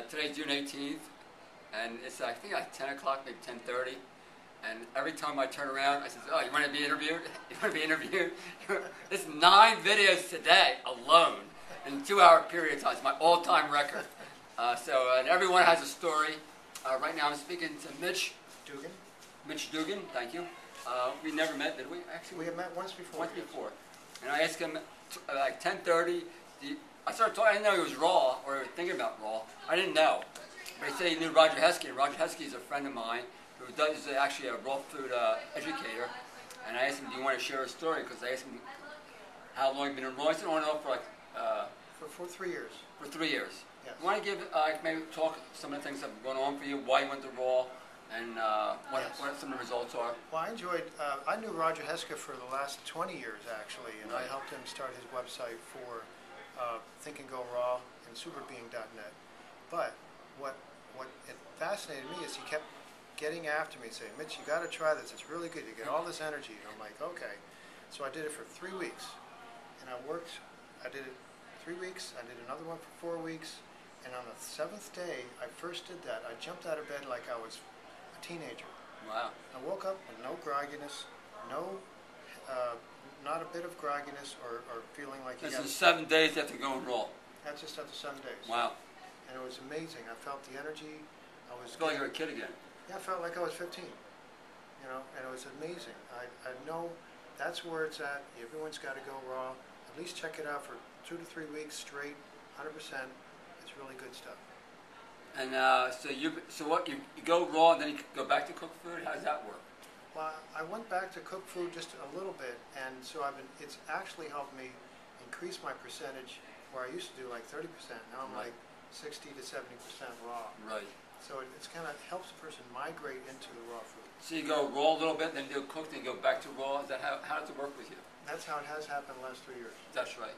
Today's June 18th, and it's I think like 10 o'clock, maybe 10:30. And every time I turn around, I says, "Oh, you want to be interviewed? You want to be interviewed?" It's 9 videos today alone in a 2-hour period of time. It's my all-time record. And everyone has a story. Right now, I'm speaking to Mitch Dugan. Mitch Dugan, thank you. We never met, did we? Actually, We have met once before. Once before. And I asked him like 10:30. I started talking. I didn't know he was raw or thinking about raw. I didn't know. But he said he knew Roger Heskey. And Roger Heskey is a friend of mine who is actually a raw food educator. And I asked him, "Do you want to share a story?" Because I asked him how long he'd been in raw. He said, "On and off for like for 3 years. For 3 years." Yes. You want to give maybe talk some of the things that have been going on for you, why you went to raw, and what some of the results are. Well, I enjoyed. I knew Roger Heskey for the last 20 years actually, and I helped him start his website for Think and Go Raw and superbeing.net. But what it fascinated me is he kept getting after me, saying, "Mitch, you got to try this. It's really good. You get all this energy." And I'm like, "Okay." So I did it for 3 weeks, and I worked. I did it 3 weeks. I did another one for 4 weeks, and on the 7th day, I first did that. I jumped out of bed like I was a teenager. Wow. I woke up with no grogginess, not a bit of grogginess or feeling like you This is 7 days after going raw. That's just after 7 days. Wow. And it was amazing. I felt the energy. I was. I feel like you're a kid again. Yeah, I felt like I was 15. You know, and it was amazing. I know that's where it's at. Everyone's got to go raw. At least check it out for 2 to 3 weeks straight, 100%. It's really good stuff. And so what you go raw and then you go back to cook food? How does that work? Well, I went back to cook food just a little bit, and so it's actually helped me increase my percentage where I used to do like 30%. Now I'm like 60 to 70% raw. Right. So it's kind of helps a person migrate into the raw food. So you go raw a little bit, then you go cook, then you go back to raw. Is that how does it work with you? That's how it has happened the last 3 years. That's right.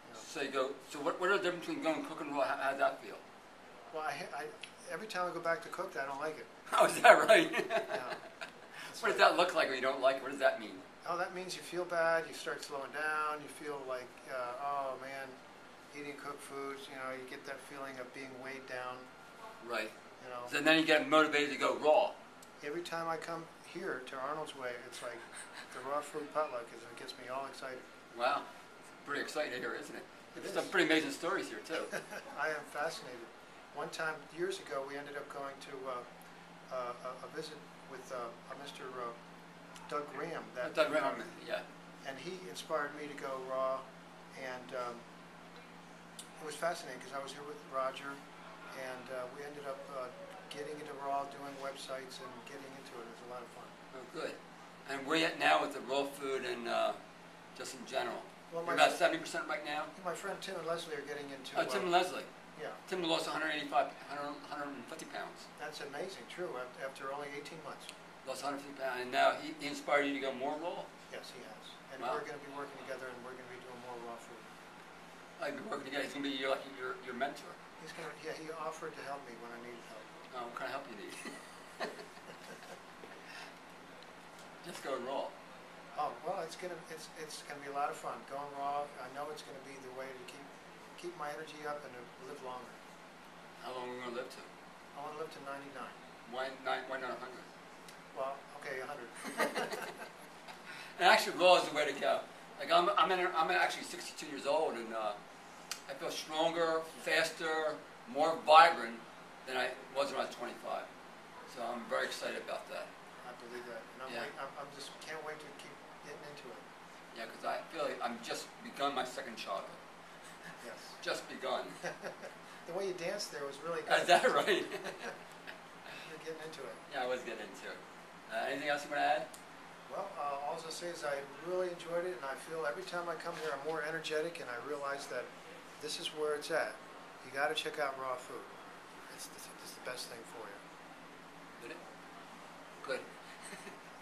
You know. So you go. So what are the difference between going cook and raw? How does that feel? Well, every time I go back to cook, I don't like it. Oh, is that right? Yeah. What does that look like when you don't like it? What does that mean? Oh, that means you feel bad. You start slowing down. You feel like, oh man, eating cooked foods. You know, you get that feeling of being weighed down. Right. You know. So then you get motivated to go raw. Every time I come here to Arnold's Way, it's like the raw food potluck. It gets me all excited. Wow, it's pretty exciting to hear, isn't it? There's some It is. pretty amazing stories here too. I am fascinated. One time, years ago, we ended up going to a visit with Mr. Doug Graham. Doug Graham, yeah. And he inspired me to go raw, and it was fascinating because I was here with Roger, and we ended up getting into raw, doing websites, and getting into it. It was a lot of fun. Oh, good. And where you at now with the raw food and just in general? Well, You're about 70% right now? My friend Tim and Leslie are getting into. Oh, Tim and Leslie. Yeah. Tim lost 150 pounds. That's amazing, true, after only 18 months. Lost 150 pounds, and now he inspired you to go more raw? Yes, he has. And Wow. we're going to be working together, and we're going to be doing more raw food. Like, we're working together. He's going to be your mentor. He's going to, yeah, he offered to help me when I needed help. Oh, what kind of help you need? Just go raw. Oh, well, it's gonna be a lot of fun. Going raw, I know it's gonna be the way to keep my energy up and to live longer. How long are we going to live to? I want to live to 99. Why not 100? Well, okay, 100. And actually, raw is the way to go. Like I'm actually 62 years old, and I feel stronger, faster, more vibrant than I was when I was 25. So I'm very excited about that. I believe that, and I'm just can't wait to keep getting into it. Yeah, because I feel like I'm just begun my second childhood. Yes. Just begun. The way you danced there was really good. Is that right? You're getting into it. Yeah, I was getting into it. Anything else you want to add? Well, all I'll say is I really enjoyed it, and I feel every time I come here I'm more energetic, and I realize that this is where it's at. You got to check out raw food. It's the best thing for you. Did it? Good.